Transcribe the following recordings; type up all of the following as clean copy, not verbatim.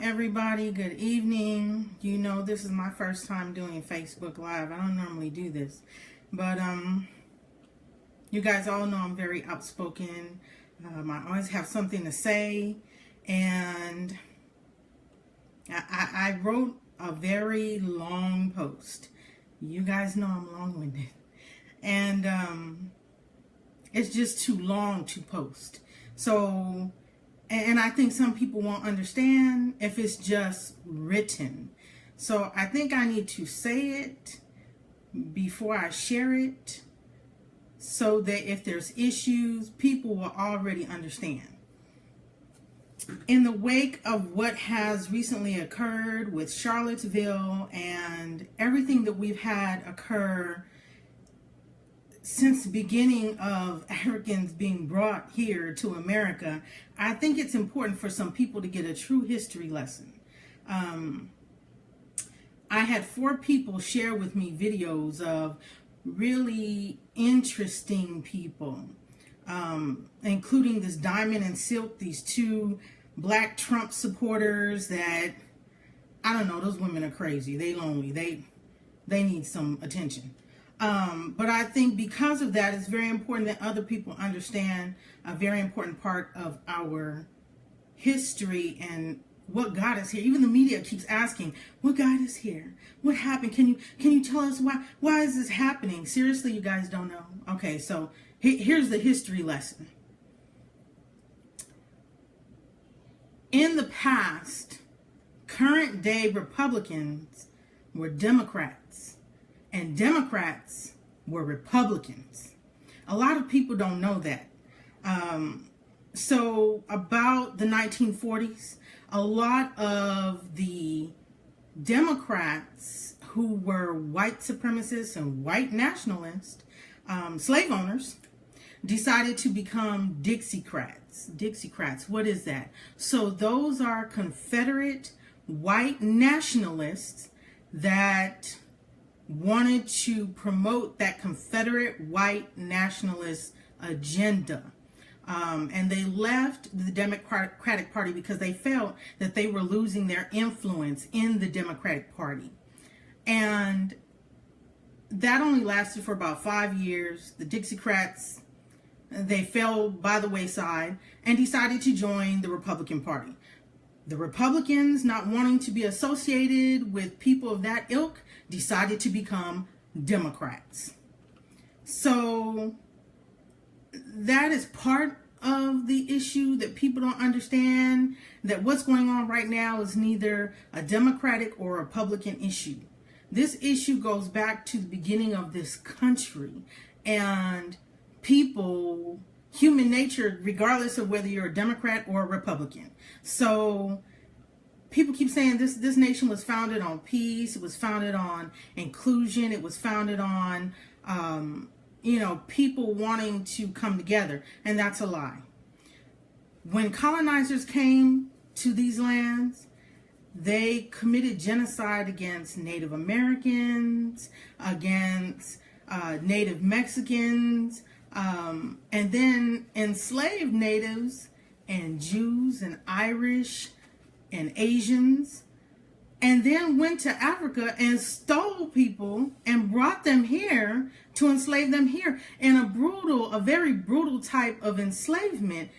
everybody? Good evening. You know, this is my first time doing Facebook Live. I don't normally do this, but you guys all know I'm very outspoken. I always have something to say, and I wrote a very long post. You guys know I'm long-winded, and it's just too long to post. So, and I think some people won't understand if it's just written. So I think I need to say it before I share it, so that if there's issues, people will already understand. In the wake of what has recently occurred with Charlottesville and everything that we've had occur since the beginning of Africans being brought here to America, I think it's important for some people to get a true history lesson. I had 4 people share with me videos of really interesting people, including this Diamond and Silk, these 2 black Trump supporters that, I don't know, those women are crazy. They lonely. They need some attention. But I think because of that, it's very important that other people understand a very important part of our history and what got us here. Even the media keeps asking, what got us here? What happened? Can you tell us why is this happening? Seriously, you guys don't know? Okay, so here's the history lesson. In the past, current day Republicans were Democrats, and Democrats were Republicans. A lot of people don't know that. So about the 1940s, a lot of the Democrats who were white supremacists and white nationalists, slave owners, decided to become Dixiecrats. Dixiecrats, what is that? So those are Confederate white nationalists that wanted to promote that Confederate white nationalist agenda. And they left the Democratic Party because they felt that they were losing their influence in the Democratic Party. And that only lasted for about 5 years. The Dixiecrats, they fell by the wayside and decided to join the Republican Party. The Republicans, not wanting to be associated with people of that ilk, decided to become Democrats. So that is part of the issue that people don't understand, that what's going on right now is neither a Democratic or Republican issue. This issue goes back to the beginning of this country, and people, human nature, regardless of whether you're a Democrat or a Republican. So people keep saying this nation was founded on peace, it was founded on inclusion, it was founded on people wanting to come together, and that's a lie. When colonizers came to these lands, they committed genocide against Native Americans, against Native Mexicans, and then enslaved natives and Jews and Irish and Asians, and then went to Africa and stole people and brought them here to enslave them here in a very brutal type of enslavement.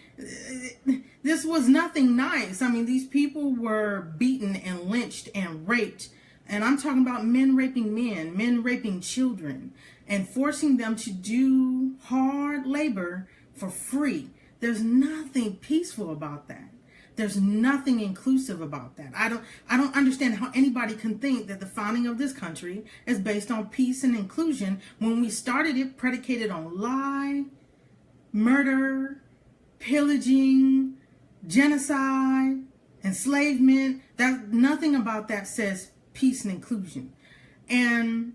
This was nothing nice. I mean, these people were beaten and lynched and raped. And I'm talking about men raping men raping children, and forcing them to do hard labor for free. There's nothing peaceful about that. There's nothing inclusive about that. I don't understand how anybody can think that the founding of this country is based on peace and inclusion when we started it predicated on lie, murder, pillaging, genocide, enslavement. Nothing about that says peace and inclusion. And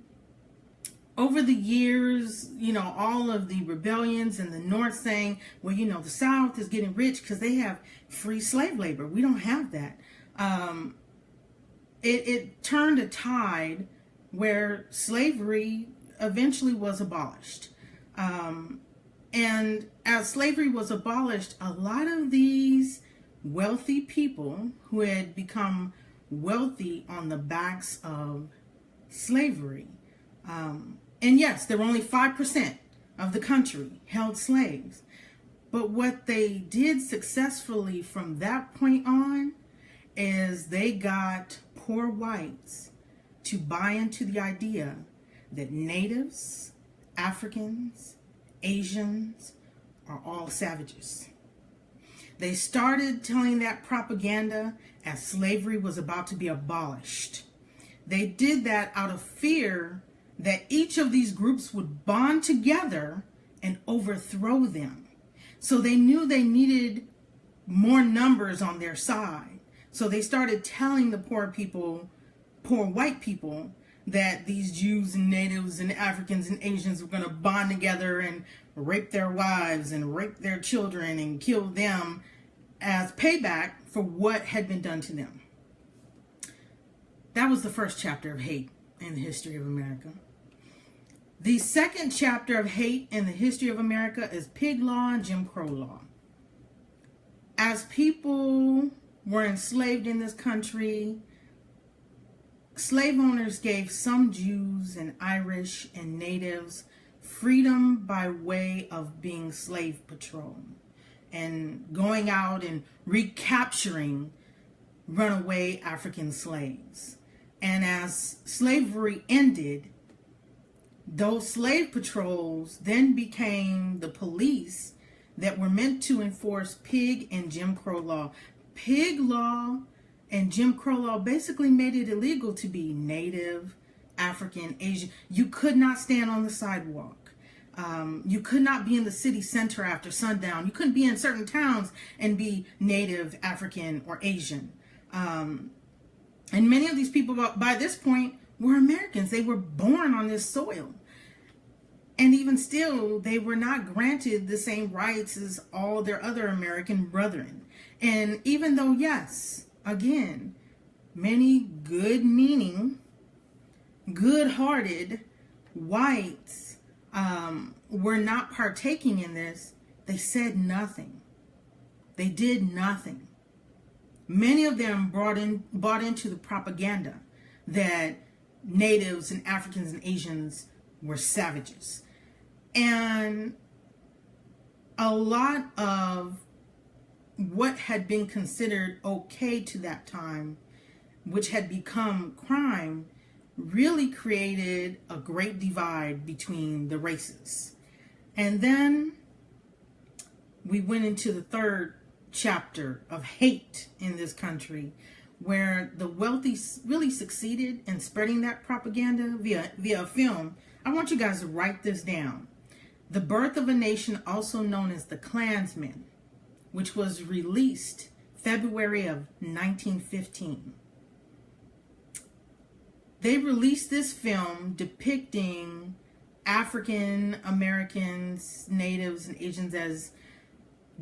over the years, all of the rebellions in the North saying, well, the South is getting rich because they have free slave labor. We don't have that. It turned a tide where slavery eventually was abolished. And as slavery was abolished, a lot of these wealthy people who had become wealthy on the backs of slavery. And yes, there were only 5% of the country held slaves. But what they did successfully from that point on is they got poor whites to buy into the idea that natives, Africans, Asians are all savages. They started telling that propaganda as slavery was about to be abolished. They did that out of fear that each of these groups would bond together and overthrow them. So they knew they needed more numbers on their side. So they started telling the poor white people, that these Jews and natives and Africans and Asians were going to bond together and rape their wives and rape their children and kill them as payback for what had been done to them. That was the first chapter of hate in the history of America. The second chapter of hate in the history of America is pig law and Jim Crow law. As people were enslaved in this country, slave owners gave some Jews and Irish and natives freedom by way of being slave patrol and going out and recapturing runaway African slaves. And as slavery ended, those slave patrols then became the police that were meant to enforce pig and Jim Crow law. Pig law and Jim Crow law basically made it illegal to be Native, African, Asian. You could not stand on the sidewalk. You could not be in the city center after sundown. You couldn't be in certain towns and be Native, African, or Asian. And many of these people by this point were Americans. They were born on this soil. And even still, they were not granted the same rights as all their other American brethren. And even though, yes, again, many good-meaning, good-hearted whites were not partaking in this, they said nothing. They did nothing. Many of them bought into the propaganda that natives and Africans and Asians were savages. And a lot of what had been considered okay to that time, which had become crime, really created a great divide between the races. And then we went into the third chapter of hate in this country, where the wealthy really succeeded in spreading that propaganda via film. I want you guys to write this down. The Birth of a Nation, also known as The Klansman, which was released February of 1915. They released this film depicting African Americans, natives, and Asians as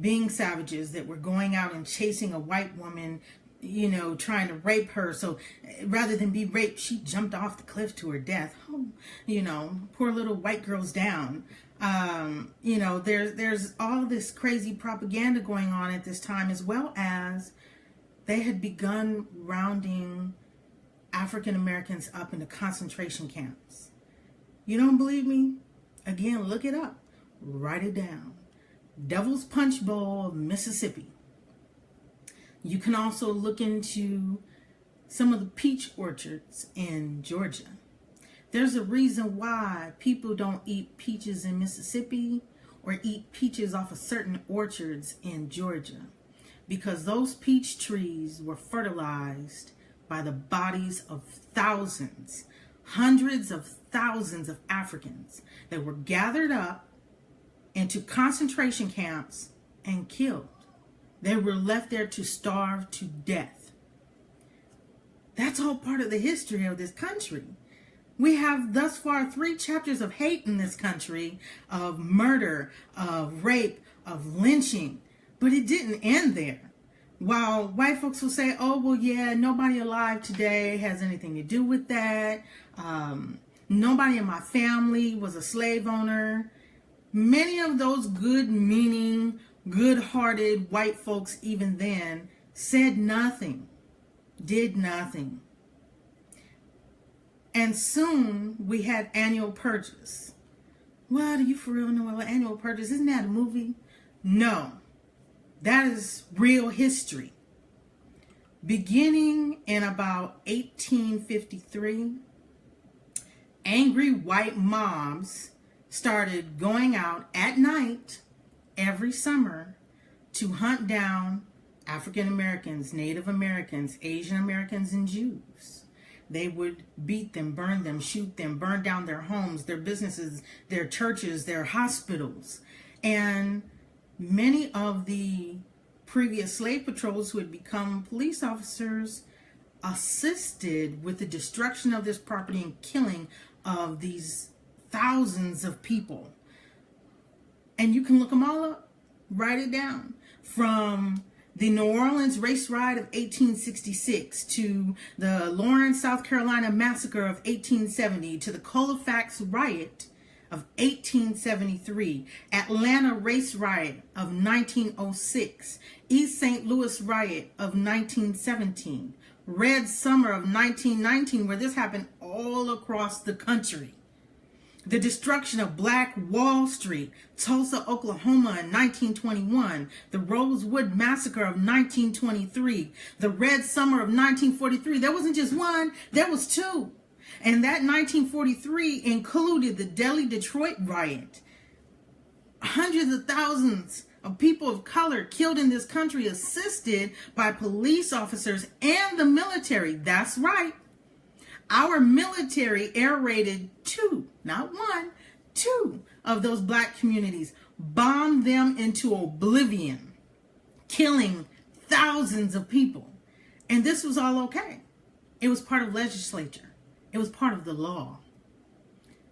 being savages that were going out and chasing a white woman, you know, trying to rape her. So rather than be raped, she jumped off the cliff to her death. Oh, you know, poor little white girl's down. You know, there's all this crazy propaganda going on at this time, as well as they had begun rounding African Americans up into concentration camps. You don't believe me? Again, look it up. Write it down. Devil's Punch Bowl of Mississippi. You can also look into some of the peach orchards in Georgia. There's a reason why people don't eat peaches in Mississippi or eat peaches off of certain orchards in Georgia, because those peach trees were fertilized by the bodies of thousands, hundreds of thousands of Africans that were gathered up into concentration camps and killed. They were left there to starve to death. That's all part of the history of this country. We have thus far 3 chapters of hate in this country, of murder, of rape, of lynching, but it didn't end there. While white folks will say, oh, well, yeah, nobody alive today has anything to do with that. Nobody in my family was a slave owner. Many of those good-meaning good-hearted white folks even then said nothing, did nothing. And soon we had annual purges. What, do you for real know what annual purges? Isn't that a movie? No, that is real history. Beginning in about 1853, angry white mobs started going out at night every summer to hunt down African Americans, Native Americans, Asian Americans, and Jews. They would beat them, burn them, shoot them, burn down their homes, their businesses, their churches, their hospitals. And many of the previous slave patrols who had become police officers assisted with the destruction of this property and killing of these thousands of people. And you can look them all up, write it down. From the New Orleans race riot of 1866 to the Lawrence, South Carolina massacre of 1870 to the Colfax riot of 1873, Atlanta race riot of 1906, East St. Louis riot of 1917, Red Summer of 1919, where this happened all across the country. The destruction of Black Wall Street, Tulsa, Oklahoma in 1921, the Rosewood Massacre of 1923, the Red Summer of 1943. There wasn't just one, there was two. And that 1943 included the Delhi Detroit riot. Hundreds of thousands of people of color killed in this country, assisted by police officers and the military. That's right. Our military air raided two, not one, two of those black communities, bombed them into oblivion, killing thousands of people. And this was all okay. It was part of legislature. It was part of the law.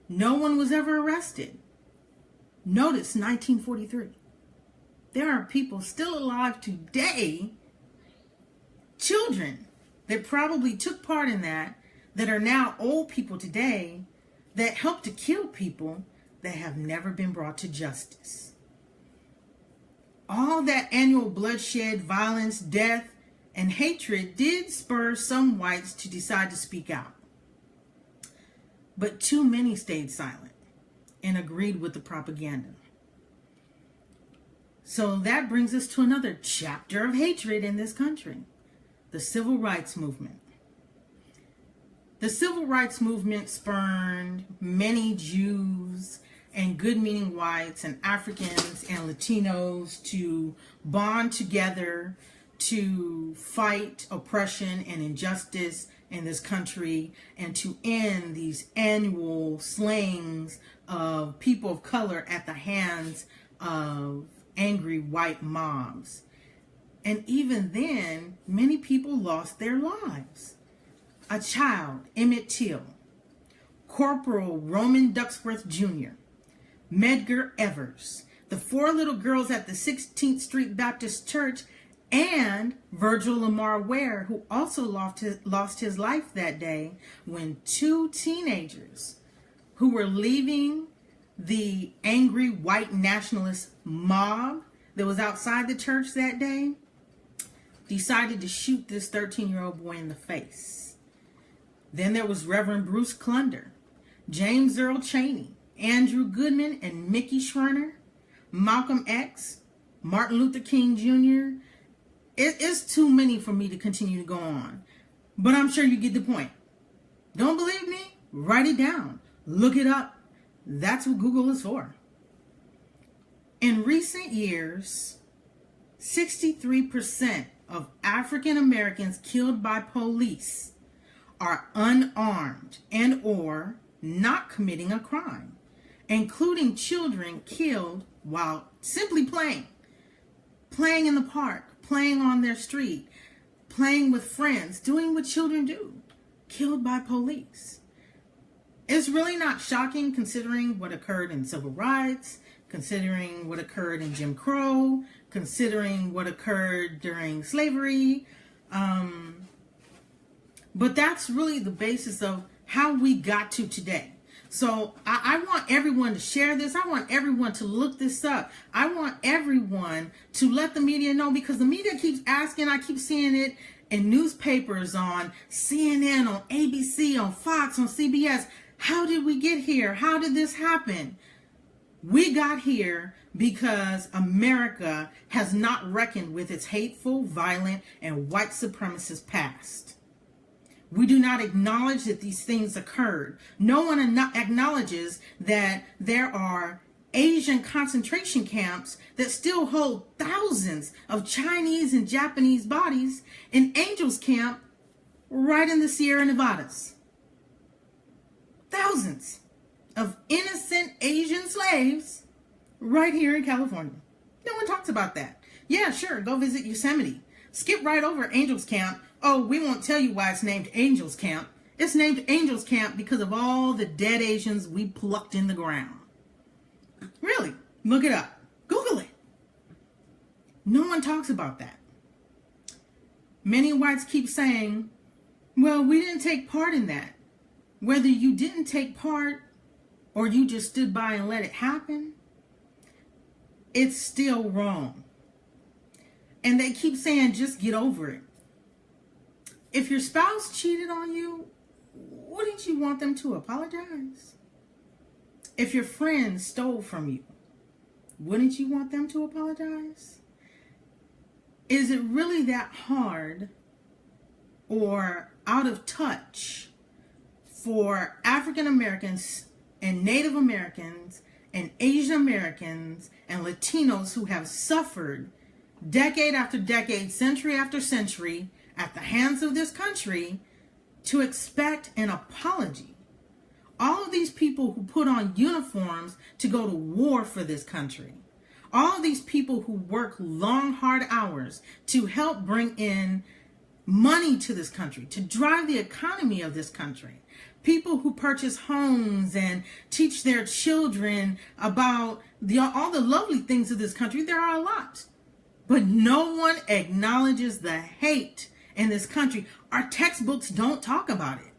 No one was ever arrested. Notice 1943. There are people still alive today, children that probably took part in that are now old people today that helped to kill people that have never been brought to justice. All that annual bloodshed, violence, death, and hatred did spur some whites to decide to speak out. But too many stayed silent and agreed with the propaganda. So that brings us to another chapter of hatred in this country, the Civil Rights Movement. The Civil Rights Movement spurned many Jews and good-meaning whites and Africans and Latinos to bond together to fight oppression and injustice in this country and to end these annual slayings of people of color at the hands of angry white mobs. And even then, many people lost their lives. A child, Emmett Till, Corporal Roman Ducksworth Jr., Medgar Evers, the four little girls at the 16th Street Baptist Church, and Virgil Lamar Ware, who also lost his life that day when two teenagers who were leaving the angry white nationalist mob that was outside the church that day decided to shoot this 13-year-old boy in the face. Then there was Reverend Bruce Clunder, James Earl Chaney, Andrew Goodman and Mickey Schwerner, Malcolm X, Martin Luther King Jr. It's too many for me to continue to go on, but I'm sure you get the point. Don't believe me? Write it down. Look it up. That's what Google is for. In recent years, 63% of African Americans killed by police are unarmed and or not committing a crime, including children killed while simply playing in the park, playing on their street, playing with friends, doing what children do, killed by police. It's really not shocking considering what occurred in civil rights, considering what occurred in Jim Crow, considering what occurred during slavery. But that's really the basis of how we got to today. So I want everyone to share this. I want everyone to look this up. I want everyone to let the media know, because the media keeps asking. I keep seeing it in newspapers, on CNN, on ABC, on Fox, on CBS. How did we get here? How did this happen? We got here because America has not reckoned with its hateful, violent, and white supremacist past. We do not acknowledge that these things occurred. No one acknowledges that there are Asian concentration camps that still hold thousands of Chinese and Japanese bodies in Angels Camp right in the Sierra Nevadas. Thousands of innocent Asian slaves right here in California. No one talks about that. Yeah, sure, go visit Yosemite. Skip right over Angels Camp. Oh, we won't tell you why it's named Angels Camp. It's named Angels Camp because of all the dead Asians we plucked in the ground. Really, look it up. Google it. No one talks about that. Many whites keep saying, well, we didn't take part in that. Whether you didn't take part or you just stood by and let it happen, it's still wrong. And they keep saying, just get over it. If your spouse cheated on you, wouldn't you want them to apologize? If your friend stole from you, wouldn't you want them to apologize? Is it really that hard or out of touch for African Americans and Native Americans and Asian Americans and Latinos who have suffered decade after decade, century after century at the hands of this country to expect an apology? All of these people who put on uniforms to go to war for this country, all of these people who work long, hard hours to help bring in money to this country, to drive the economy of this country, people who purchase homes and teach their children about all the lovely things of this country. There are a lot. But no one acknowledges the hate in this country. Our textbooks don't talk about it.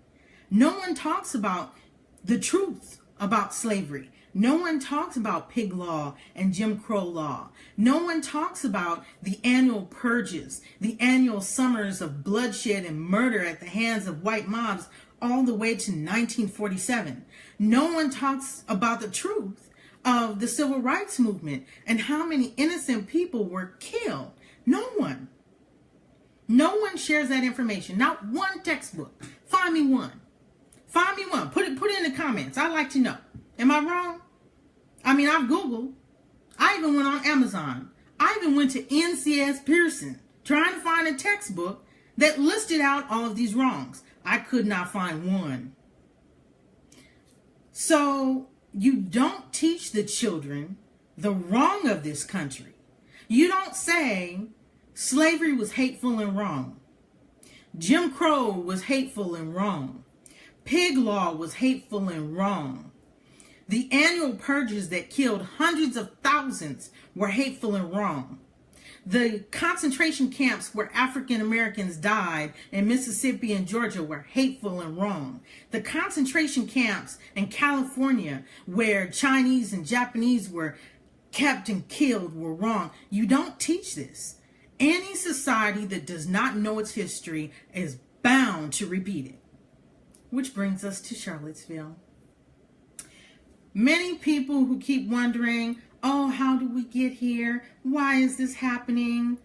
No one talks about the truth about slavery. No one talks about pig law and Jim Crow law. No one talks about the annual purges, the annual summers of bloodshed and murder at the hands of white mobs all the way to 1947. No one talks about the truth of the civil rights movement and how many innocent people were killed. No one. No one shares that information. Not one textbook. Find me one. Find me one. Put it in the comments. I'd like to know. Am I wrong? I mean, I've Googled. I even went on Amazon. I even went to NCS Pearson trying to find a textbook that listed out all of these wrongs. I could not find one. So you don't teach the children the wrong of this country. You don't say slavery was hateful and wrong. Jim Crow was hateful and wrong. Pig law was hateful and wrong. The annual purges that killed hundreds of thousands were hateful and wrong. The concentration camps where African Americans died in Mississippi and Georgia were hateful and wrong. The concentration camps in California where Chinese and Japanese were kept and killed were wrong. You don't teach this. Any society that does not know its history is bound to repeat it. Which brings us to Charlottesville. Many people who keep wondering, oh, how did we get here? Why is this happening?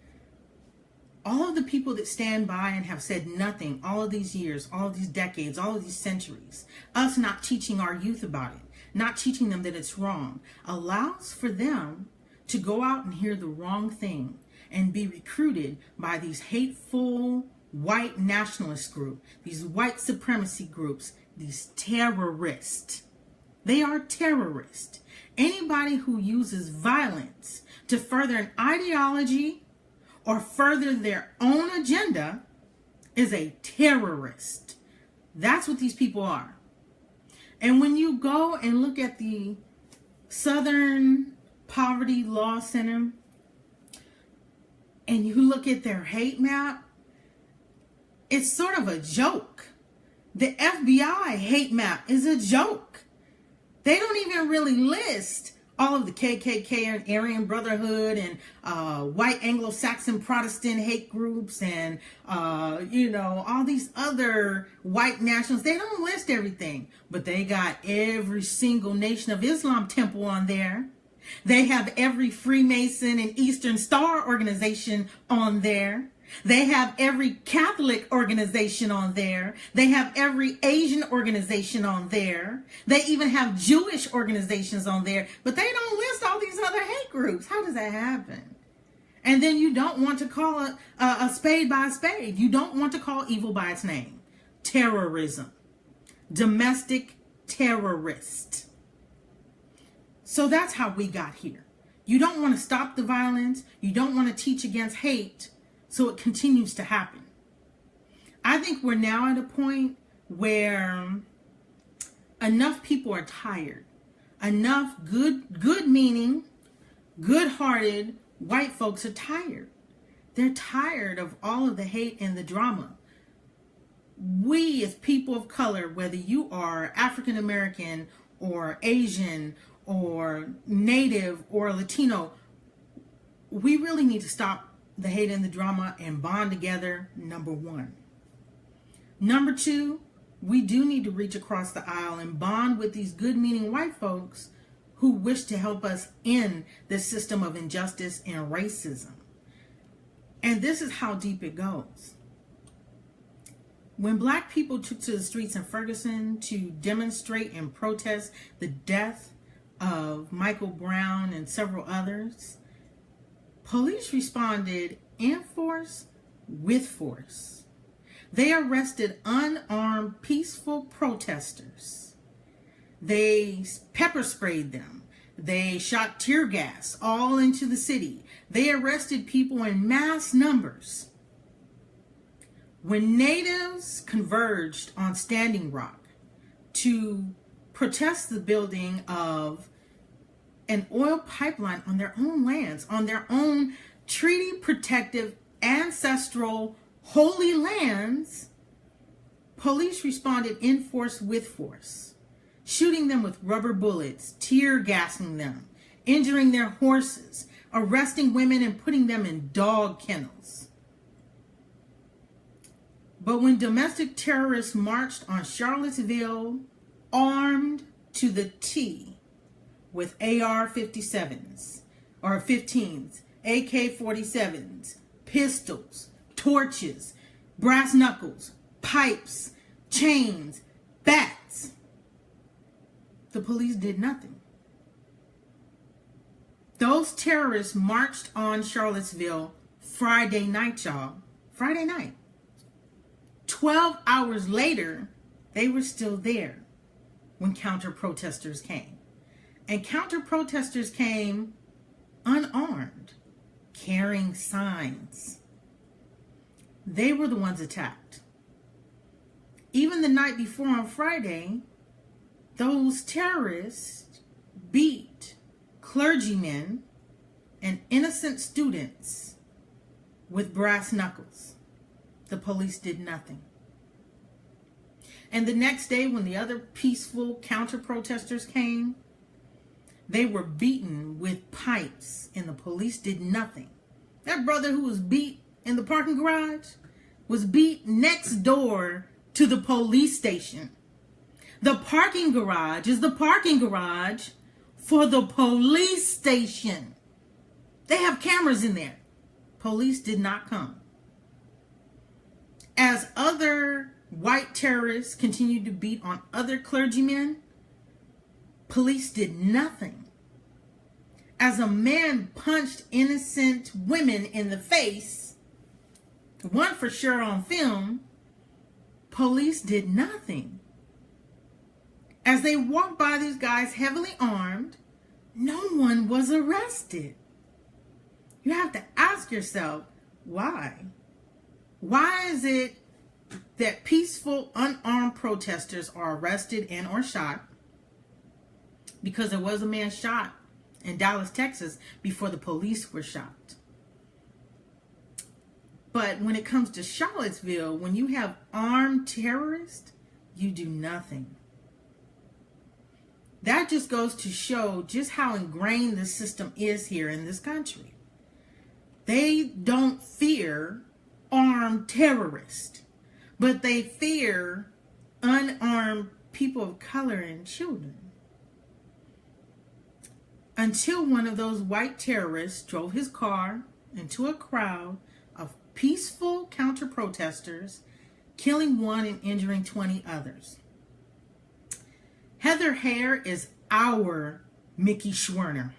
All of the people that stand by and have said nothing all of these years, all of these decades, all of these centuries, us not teaching our youth about it, not teaching them that it's wrong, allows for them to go out and hear the wrong thing and be recruited by these hateful white nationalist groups, these white supremacy groups, these terrorists. They are terrorists. Anybody who uses violence to further an ideology or further their own agenda is a terrorist. That's what these people are. And when you go and look at the Southern Poverty Law Center and you look at their hate map, it's sort of a joke. The FBI hate map is a joke. They don't even really list all of the KKK and Aryan Brotherhood and white Anglo-Saxon Protestant hate groups and, all these other white nationalists. They don't list everything, but they got every single Nation of Islam temple on there. They have every Freemason and Eastern Star organization on there. They have every Catholic organization on there. They have every Asian organization on there. They even have Jewish organizations on there, but they don't list all these other hate groups. How does that happen? And then you don't want to call a spade by a spade. You don't want to call evil by its name. Terrorism. Domestic terrorist. So that's how we got here. You don't want to stop the violence. You don't want to teach against hate. So it continues to happen. I think we're now at a point where enough people are tired. Enough good-meaning, good-hearted white folks are tired. They're tired of all of the hate and the drama. We as people of color, whether you are African American or Asian or Native or Latino, we really need to stop the hate and the drama and bond together, number one. Number two, we do need to reach across the aisle and bond with these good-meaning white folks who wish to help us end this system of injustice and racism. And this is how deep it goes. When black people took to the streets in Ferguson to demonstrate and protest the death of Michael Brown and several others, police responded in force with force. They arrested unarmed, peaceful protesters. They pepper sprayed them. They shot tear gas all into the city. They arrested people in mass numbers. When natives converged on Standing Rock to protest the building of an oil pipeline on their own lands, on their own treaty protective ancestral holy lands, police responded in force with force, shooting them with rubber bullets, tear gassing them, injuring their horses, arresting women and putting them in dog kennels. But when domestic terrorists marched on Charlottesville armed to the T, with AR-57s or 15s, AK-47s, pistols, torches, brass knuckles, pipes, chains, bats, the police did nothing. Those terrorists marched on Charlottesville Friday night, y'all. Friday night. 12 hours later, they were still there when counter-protesters came. And counter-protesters came unarmed, carrying signs. They were the ones attacked. Even the night before on Friday, those terrorists beat clergymen and innocent students with brass knuckles. The police did nothing. And the next day, when the other peaceful counter-protesters came, they were beaten with pipes, and the police did nothing. That brother who was beat in the parking garage was beat next door to the police station. The parking garage is the parking garage for the police station. They have cameras in there. Police did not come. As other white terrorists continued to beat on other clergymen, police did nothing. As a man punched innocent women in the face, one for sure on film, police did nothing. As they walked by these guys heavily armed, no one was arrested. You have to ask yourself, why? Why is it that peaceful, unarmed protesters are arrested and or shot? Because there was a man shot in Dallas, Texas, before the police were shot. But when it comes to Charlottesville, when you have armed terrorists, you do nothing. That just goes to show just how ingrained the system is here in this country. They don't fear armed terrorists, but they fear unarmed people of color and children. Until one of those white terrorists drove his car into a crowd of peaceful counter-protesters, killing one and injuring 20 others. Heather Heyer is our Mickey Schwerner.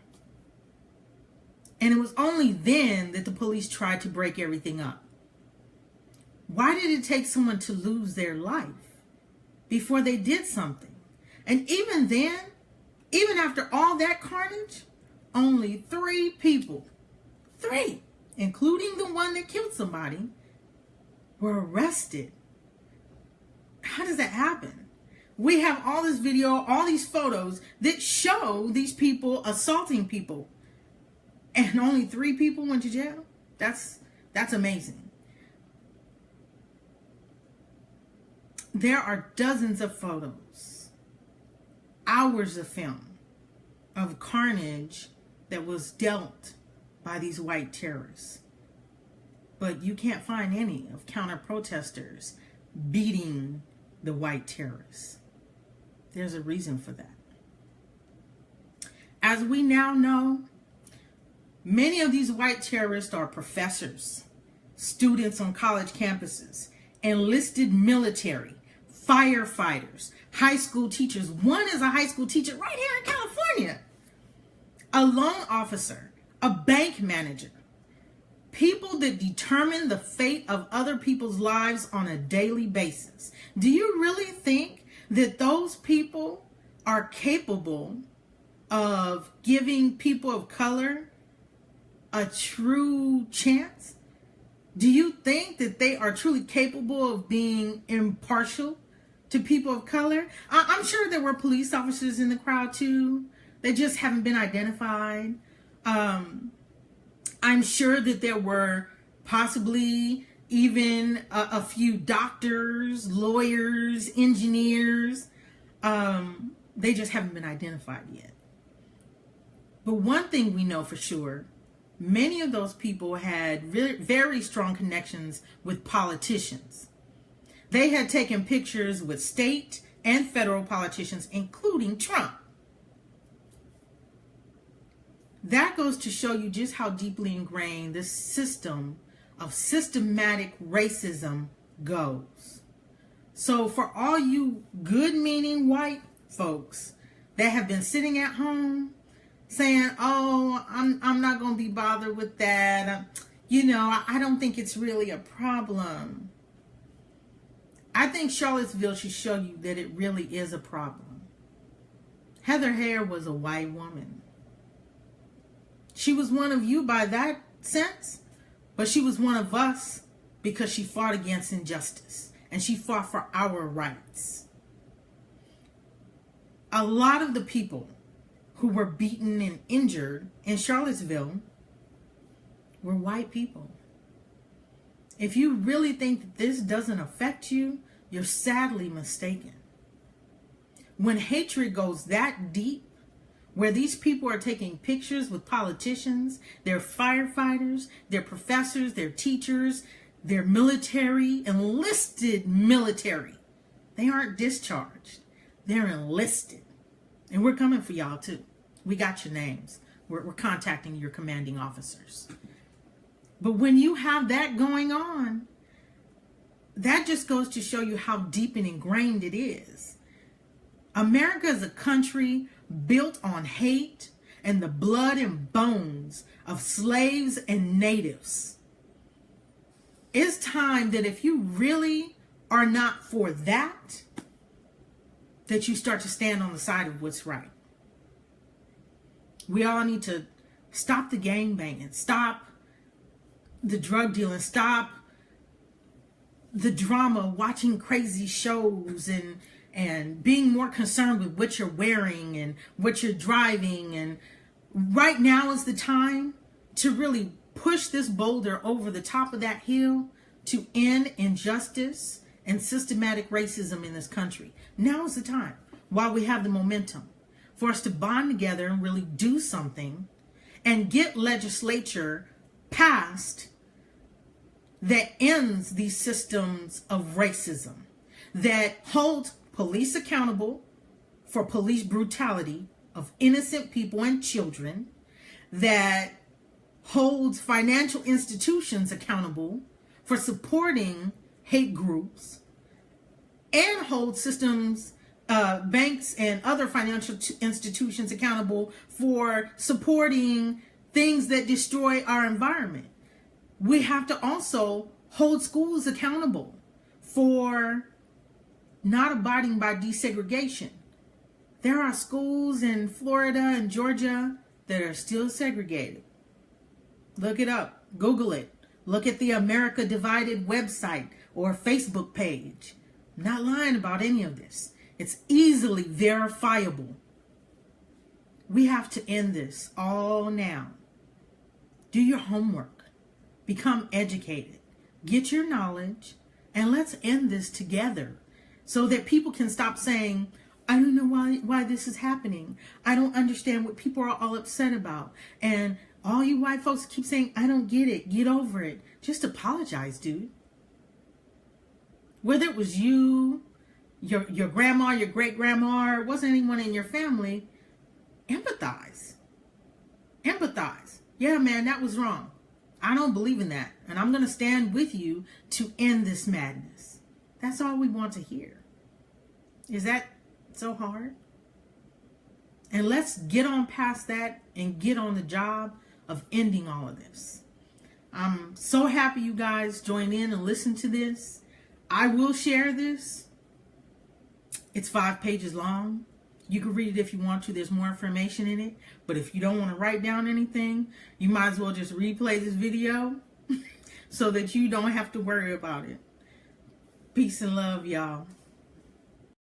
And it was only then that the police tried to break everything up. Why did it take someone to lose their life before they did something? And even then, even after all that carnage, only 3 people, 3, including the one that killed somebody, were arrested. How does that happen? We have all this video, all these photos that show these people assaulting people, and only 3 people went to jail? That's amazing. There are dozens of photos, hours of film of carnage that was dealt by these white terrorists. But you can't find any of counter-protesters beating the white terrorists. There's a reason for that. As we now know, many of these white terrorists are professors, students on college campuses, enlisted military, firefighters, high school teachers. One is a high school teacher right here in California. A loan officer, a bank manager. People that determine the fate of other people's lives on a daily basis. Do you really think that those people are capable of giving people of color a true chance? Do you think that they are truly capable of being impartial to people of color? I'm sure there were police officers in the crowd too. They just haven't been identified. I'm sure that there were possibly even a few doctors, lawyers, engineers. They just haven't been identified yet. But one thing we know for sure, many of those people had very strong connections with politicians. They had taken pictures with state and federal politicians, including Trump. That goes to show you just how deeply ingrained this system of systematic racism goes. So for all you good-meaning white folks that have been sitting at home saying, oh, I'm not going to be bothered with that. I don't think it's really a problem. I think Charlottesville should show you that it really is a problem. Heather Heyer was a white woman. She was one of you by that sense, but she was one of us because she fought against injustice and she fought for our rights. A lot of the people who were beaten and injured in Charlottesville were white people. If you really think that this doesn't affect you, you're sadly mistaken. When hatred goes that deep, where these people are taking pictures with politicians, they're firefighters, they're professors, they're teachers, they're military, enlisted military. They aren't discharged. They're enlisted. And we're coming for y'all too. We got your names. We're contacting your commanding officers. But when you have that going on, that just goes to show you how deep and ingrained it is. America is a country built on hate and the blood and bones of slaves and natives. It's time that if you really are not for that, that you start to stand on the side of what's right. We all need to stop the gangbanging, stop the drug dealing, stop the drama, watching crazy shows and being more concerned with what you're wearing and what you're driving. And right now is the time to really push this boulder over the top of that hill to end injustice and systematic racism in this country. Now is the time, while we have the momentum, for us to bond together and really do something and get legislature passed that ends these systems of racism, that holds police accountable for police brutality of innocent people and children, that holds financial institutions accountable for supporting hate groups, and holds systems, banks and other financial institutions accountable for supporting things that destroy our environment. We have to also hold schools accountable for not abiding by desegregation. There are schools in Florida and Georgia that are still segregated. Look it up. Google it. Look at the America Divided website or Facebook page. I'm not lying about any of this. It's easily verifiable. We have to end this all now. Do your homework. Become educated. Get your knowledge. And let's end this together so that people can stop saying, I don't know why this is happening. I don't understand what people are all upset about. And all you white folks keep saying, I don't get it. Get over it. Just apologize, dude. Whether it was you, your grandma, your great-grandma, or it wasn't anyone in your family, empathize. Empathize. Yeah, man, that was wrong. I don't believe in that. And I'm going to stand with you to end this madness. That's all we want to hear. Is that so hard? And let's get on past that and get on the job of ending all of this. I'm so happy you guys joined in and listened to this. I will share this. It's 5 pages long. You can read it if you want to. There's more information in it. But if you don't want to write down anything, you might as well just replay this video so that you don't have to worry about it. Peace and love, y'all.